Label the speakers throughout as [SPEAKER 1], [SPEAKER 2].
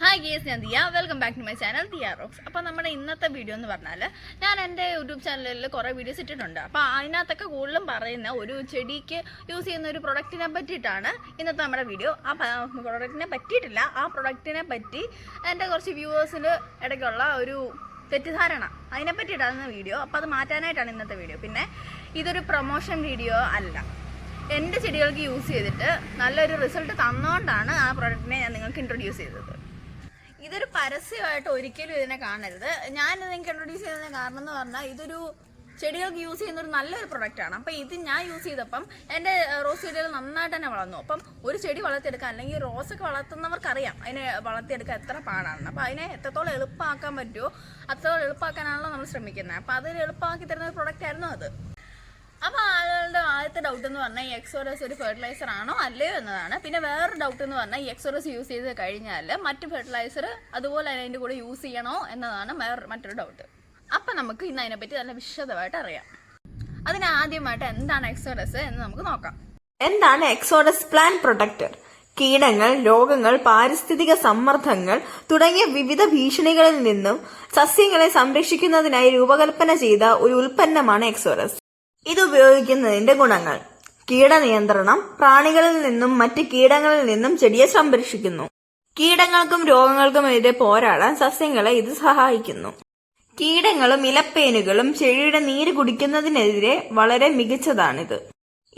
[SPEAKER 1] Hi guys, ഞാൻ Diya. Welcome back to my channel Diya rocks. അപ്പോൾ നമ്മുടെ ഇന്നത്തെ വീഡിയോ എന്ന് പറഞ്ഞാൽ ഞാൻ എൻ്റെ യൂട്യൂബ് ചാനലിൽ കുറേ വീഡിയോസ് ഇട്ടിട്ടുണ്ട്. അപ്പോൾ അതിനകത്തൊക്കെ കൂടുതലും പറയുന്ന ഒരു ചെടിക്ക് യൂസ് ചെയ്യുന്ന ഒരു പ്രൊഡക്റ്റിനെ പറ്റിയിട്ടാണ് ഇന്നത്തെ നമ്മുടെ വീഡിയോ. ആ പ്രൊഡക്റ്റിനെ പറ്റിയിട്ടില്ല, ആ പ്രൊഡക്റ്റിനെ പറ്റി എൻ്റെ കുറച്ച് വ്യൂവേഴ്സിന് ഇടയ്ക്കുള്ള ഒരു തെറ്റിദ്ധാരണ, അതിനെ പറ്റിയിട്ടാണ് വീഡിയോ. അപ്പോൾ അത് മാറ്റാനായിട്ടാണ് ഇന്നത്തെ വീഡിയോ. പിന്നെ ഇതൊരു പ്രൊമോഷൻ വീഡിയോ അല്ല. എൻ്റെ ചെടികൾക്ക് യൂസ് ചെയ്തിട്ട് നല്ലൊരു റിസൾട്ട് തന്നുകൊണ്ടാണ് ആ പ്രൊഡക്റ്റിനെ ഞാൻ നിങ്ങൾക്ക് ഇൻട്രൊഡ്യൂസ് ചെയ്തത്. ഇതൊരു പരസ്യമായിട്ട് ഒരിക്കലും ഇതിനെ കാണരുത്. ഞാൻ നിങ്ങൾക്ക് ഇൻട്രൊഡ്യൂസ് ചെയ്തതിന് കാരണം എന്ന് പറഞ്ഞാൽ ഇതൊരു ചെടികൾക്ക് യൂസ് ചെയ്യുന്ന ഒരു നല്ലൊരു പ്രൊഡക്റ്റാണ്. അപ്പം ഇത് ഞാൻ യൂസ് ചെയ്തപ്പം എൻ്റെ റോസ് ചെടികൾ നന്നായിട്ട് തന്നെ വളർന്നു. അപ്പം ഒരു ചെടി വളർത്തിയെടുക്കാൻ, അല്ലെങ്കിൽ റോസൊക്കെ വളർത്തുന്നവർക്കറിയാം അതിനെ വളർത്തിയെടുക്കാൻ എത്ര പാടാണ്. അപ്പോൾ അതിനെ എത്രത്തോളം എളുപ്പമാക്കാൻ പറ്റുമോ അത്രത്തോളം എളുപ്പമാക്കാനാണല്ലോ നമ്മൾ ശ്രമിക്കുന്നത്. അപ്പോൾ അതിന് എളുപ്പമാക്കി തരുന്ന ഒരു പ്രൊഡക്റ്റ് ആയിരുന്നു അത്. അപ്പോൾ ആളുകളുടെ ആദ്യത്തെ ഡൗട്ട് എന്ന് പറഞ്ഞാൽ ഈ എക്സോറസ് ഒരു ഫെർട്ടിലൈസർ ആണോ അല്ലയോ എന്നതാണ്. പിന്നെ വേറൊരു ഡൗട്ട് എന്ന് പറഞ്ഞാൽ ഈ എക്സോറസ് യൂസ് ചെയ്ത് കഴിഞ്ഞാൽ മറ്റ് ഫെർട്ടിലൈസർ അതുപോലെ അതിൻ്റെ കൂടെ യൂസ് ചെയ്യണോ എന്നതാണ് മറ്റൊരു ഡൗട്ട്. അപ്പം നമുക്ക് ഇന്ന് അതിനെപ്പറ്റി നല്ല വിശദമായിട്ട് അറിയാം. അതിനാദ്യമായിട്ട് എന്താണ് എക്സോറസ് എന്ന് നമുക്ക് നോക്കാം.
[SPEAKER 2] എന്താണ് എക്സോഡസ് പ്ലാന്റ് പ്രൊട്ടക്ടർ? കീടങ്ങൾ, രോഗങ്ങൾ, പാരിസ്ഥിതിക സമ്മർദ്ദങ്ങൾ തുടങ്ങിയ വിവിധ ഭീഷണികളിൽ നിന്നും സസ്യങ്ങളെ സംരക്ഷിക്കുന്നതിനായി രൂപകൽപ്പന ചെയ്ത ഒരു ഉൽപ്പന്നമാണ് എക്സോഡസ്. ഇത് ഉപയോഗിക്കുന്നതിന്റെ ഗുണങ്ങൾ: കീടനിയന്ത്രണം, പ്രാണികളിൽ നിന്നും മറ്റ് കീടങ്ങളിൽ നിന്നും ചെടിയെ സംരക്ഷിക്കുന്നു. കീടങ്ങൾക്കും രോഗങ്ങൾക്കുമെതിരെ പോരാടാൻ സസ്യങ്ങളെ ഇത് സഹായിക്കുന്നു. കീടങ്ങളും ഇലപ്പേനുകളും ചെടിയുടെ നീര് കുടിക്കുന്നതിനെതിരെ വളരെ മികച്ചതാണിത്.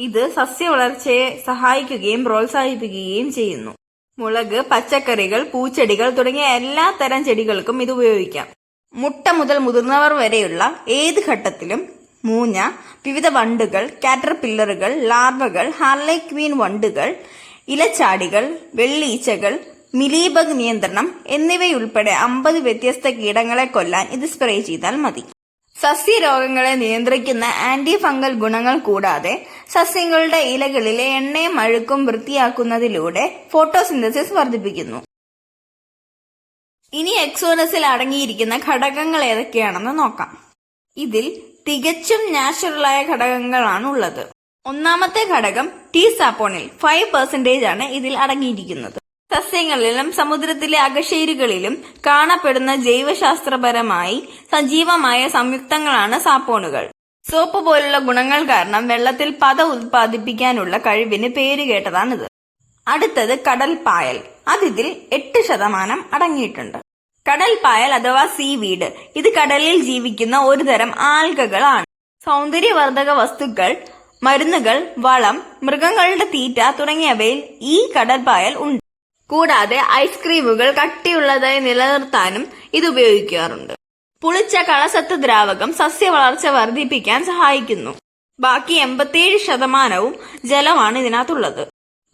[SPEAKER 2] ഇത് സസ്യവളർച്ചയെ സഹായിക്കുകയും പ്രോത്സാഹിപ്പിക്കുകയും ചെയ്യുന്നു. മുളക്, പച്ചക്കറികൾ, പൂച്ചെടികൾ തുടങ്ങിയ എല്ലാ തരം ചെടികൾക്കും ഇത് ഉപയോഗിക്കാം. മുട്ട മുതൽ മുതിർന്നവർ വരെയുള്ള ഏത് ഘട്ടത്തിലും മൂഞ്ഞ, വിവിധ വണ്ടുകൾ, കാറ്റർപില്ലറുകൾ, ലാർവകൾ, ഹാർലെക്വീൻ വണ്ടുകൾ, ഇലച്ചാടികൾ, വെള്ളീച്ചകൾ, മിലീബഗ് നിയന്ത്രണം എന്നിവയുൾപ്പെടെ 50 വ്യത്യസ്ത കീടങ്ങളെ കൊല്ലാൻ ഇത് സ്പ്രേ ചെയ്താൽ മതി. സസ്യരോഗങ്ങളെ നിയന്ത്രിക്കുന്ന ആന്റി ഫംഗൽ ഗുണങ്ങൾ കൂടാതെ സസ്യങ്ങളുടെ ഇലകളിലെ എണ്ണയും അഴുക്കും വൃത്തിയാക്കുന്നതിലൂടെ ഫോട്ടോസിന്തസിസ് വർദ്ധിപ്പിക്കുന്നു. ഇനി എക്സോഡസിൽ അടങ്ങിയിരിക്കുന്ന ഘടകങ്ങൾ ഏതൊക്കെയാണെന്ന് നോക്കാം. ഇതിൽ തികച്ചും നാച്ചുറലായ ഘടകങ്ങളാണ് ഉള്ളത്. ഒന്നാമത്തെ ഘടകം ടീ സാപ്പോണിൽ 5% ആണ് ഇതിൽ അടങ്ങിയിരിക്കുന്നത്. സസ്യങ്ങളിലും സമുദ്രത്തിലെ അകശേരുകളിലും കാണപ്പെടുന്ന ജൈവശാസ്ത്രപരമായി സജീവമായ സംയുക്തങ്ങളാണ് സാപ്പോണുകൾ. സോപ്പ് പോലുള്ള ഗുണങ്ങൾ കാരണം വെള്ളത്തിൽ പത ഉത്പാദിപ്പിക്കാനുള്ള കഴിവിന് പേരുകേട്ടതാണിത്. അടുത്തത് കടൽ പായൽ. അതിൽ 8% അടങ്ങിയിട്ടുണ്ട്. കടൽ പായൽ അഥവാ സീവീഡ് ഇത് കടലിൽ ജീവിക്കുന്ന ഒരു തരം ആൽഗകളാണ്. സൗന്ദര്യവർദ്ധക വസ്തുക്കൾ, മരുന്നുകൾ, വളം, മൃഗങ്ങളുടെ തീറ്റ തുടങ്ങിയവയിൽ ഈ കടൽ പായൽ ഉണ്ട്. കൂടാതെ ഐസ്ക്രീമുകൾ കട്ടിയുള്ളതായി നിലനിർത്താനും ഇത് ഉപയോഗിക്കാറുണ്ട്. പുളിച്ച കളസത്ത് ദ്രാവകം സസ്യവളർച്ച വർദ്ധിപ്പിക്കാൻ സഹായിക്കുന്നു. ബാക്കി 87% ജലമാണ് ഇതിനകത്തുള്ളത്.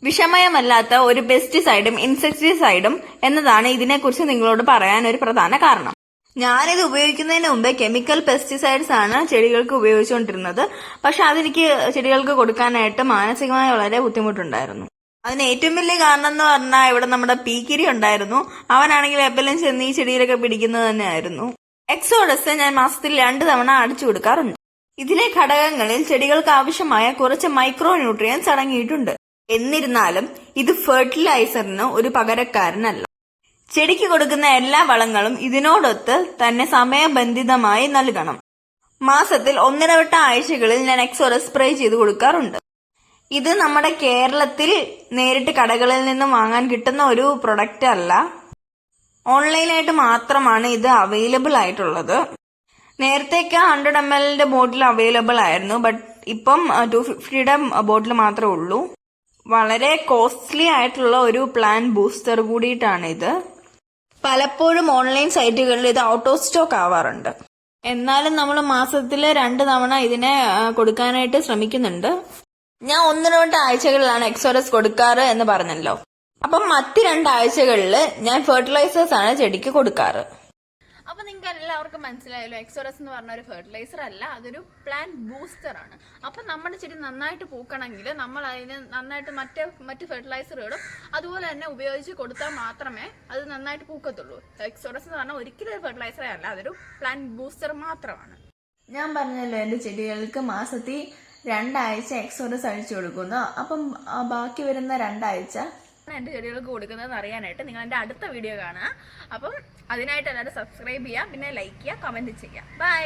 [SPEAKER 2] വിഷമയമല്ലാത്ത ഒരു പെസ്റ്റിസൈഡും ഇൻസെക്ടിസൈഡും എന്നതാണ് ഇതിനെക്കുറിച്ച് നിങ്ങളോട് പറയാൻ ഒരു പ്രധാന കാരണം. ഞാനിത് ഉപയോഗിക്കുന്നതിന് മുമ്പേ കെമിക്കൽ പെസ്റ്റിസൈഡ്സ് ആണ് ചെടികൾക്ക് ഉപയോഗിച്ചുകൊണ്ടിരുന്നത്. പക്ഷെ അതെനിക്ക് ചെടികൾക്ക് കൊടുക്കാനായിട്ട് മാനസികമായി വളരെ ബുദ്ധിമുട്ടുണ്ടായിരുന്നു. അതിന് ഏറ്റവും വലിയ കാരണം എന്ന് പറഞ്ഞാൽ ഇവിടെ നമ്മുടെ പീക്കിരി ഉണ്ടായിരുന്നു. അവനാണെങ്കിൽ എപ്പോഴും ചെന്ന് ഈ ചെടിയിലൊക്കെ പിടിക്കുന്നത് തന്നെയായിരുന്നു. എക്സോഡസ് ഞാൻ മാസത്തിൽ 2 തവണ അടിച്ചു കൊടുക്കാറുണ്ട്. ഇതിലെ ഘടകങ്ങളിൽ ചെടികൾക്ക് ആവശ്യമായ കുറച്ച് മൈക്രോ ന്യൂട്രിയൻസ് അടങ്ങിയിട്ടുണ്ട്. എന്നിരുന്നാലും ഇത് ഫെർട്ടിലൈസറിന് ഒരു പകരക്കാരനല്ല. ചെടിക്ക് കൊടുക്കുന്ന എല്ലാ വളങ്ങളും ഇതിനോടൊത്ത് തന്നെ സമയബന്ധിതമായി നൽകണം. മാസത്തിൽ 1 ആഴ്ചകളിൽ ഞാൻ എക്സോഡസ് സ്പ്രേ ചെയ്ത് കൊടുക്കാറുണ്ട്. ഇത് നമ്മുടെ കേരളത്തിൽ നേരിട്ട് കടകളിൽ നിന്നും വാങ്ങാൻ കിട്ടുന്ന ഒരു പ്രൊഡക്റ്റ് അല്ല. ഓൺലൈനായിട്ട് മാത്രമാണ് ഇത് അവൈലബിൾ ആയിട്ടുള്ളത്. നേരത്തേക്ക് 100 ml ബോട്ടിൽ അവൈലബിൾ ആയിരുന്നു. ബട്ട് ഇപ്പം 250 ബോട്ടിൽ മാത്രമേ ഉള്ളൂ. വളരെ കോസ്റ്റ്ലി ആയിട്ടുള്ള ഒരു പ്ലാന്റ് ബൂസ്റ്റർ കൂടിയിട്ടാണ് ഇത്. പലപ്പോഴും ഓൺലൈൻ സൈറ്റുകളിൽ ഇത് ഔട്ട് ഓഫ് സ്റ്റോക്ക് ആവാറുണ്ട്. എന്നാലും നമ്മൾ മാസത്തിൽ 2 തവണ ഇതിനെ കൊടുക്കാനായിട്ട് ശ്രമിക്കുന്നുണ്ട്. ഞാൻ 1-2 ആഴ്ചകളിലാണ് എക്സോഡസ് കൊടുക്കാറ് എന്ന് പറഞ്ഞല്ലോ. അപ്പം മറ്റ് 2 ആഴ്ചകളിൽ ഞാൻ ഫെർട്ടിലൈസേഴ്സ് ആണ് ചെടിക്ക് കൊടുക്കാറ്.
[SPEAKER 1] അപ്പൊ നിങ്ങൾക്ക് എല്ലാവർക്കും മനസ്സിലായല്ലോ, എക്സോഡസ് എന്ന് പറഞ്ഞ ഒരു ഫെർട്ടിലൈസർ അല്ല, അതൊരു പ്ലാന്റ് ബൂസ്റ്റർ ആണ്. അപ്പൊ നമ്മുടെ ചെടി നന്നായിട്ട് പൂക്കണമെങ്കിൽ നമ്മൾ അതിന് നന്നായിട്ട് മറ്റ് ഫെർട്ടിലൈസറുകളും അതുപോലെ തന്നെ ഉപയോഗിച്ച് കൊടുത്താൽ മാത്രമേ അത് നന്നായിട്ട് പൂക്കത്തുള്ളൂ. എക്സോഡസ് എന്ന് പറഞ്ഞാൽ ഒരിക്കലും ഒരു ഫെർട്ടിലൈസറേ അല്ല, അതൊരു പ്ലാന്റ് ബൂസ്റ്റർ മാത്രമാണ്.
[SPEAKER 2] ഞാൻ പറഞ്ഞല്ലോ എന്റെ ചെടികൾക്ക് മാസത്തിൽ 2 ആഴ്ച എക്സോഡസ് അഴിച്ചു കൊടുക്കുന്നു. അപ്പം ബാക്കി വരുന്ന 2 ആഴ്ച
[SPEAKER 1] എൻ്റെ ചെടികൾക്ക് കൊടുക്കുന്നതെന്ന് അറിയാനായിട്ട് നിങ്ങൾ എൻ്റെ അടുത്ത വീഡിയോ കാണുക. അപ്പം അതിനായിട്ട് എല്ലാവരും സബ്സ്ക്രൈബ് ചെയ്യുക, പിന്നെ ലൈക്ക് ചെയ്യുക, കമൻറ്റ് ചെയ്യുക. ബൈ.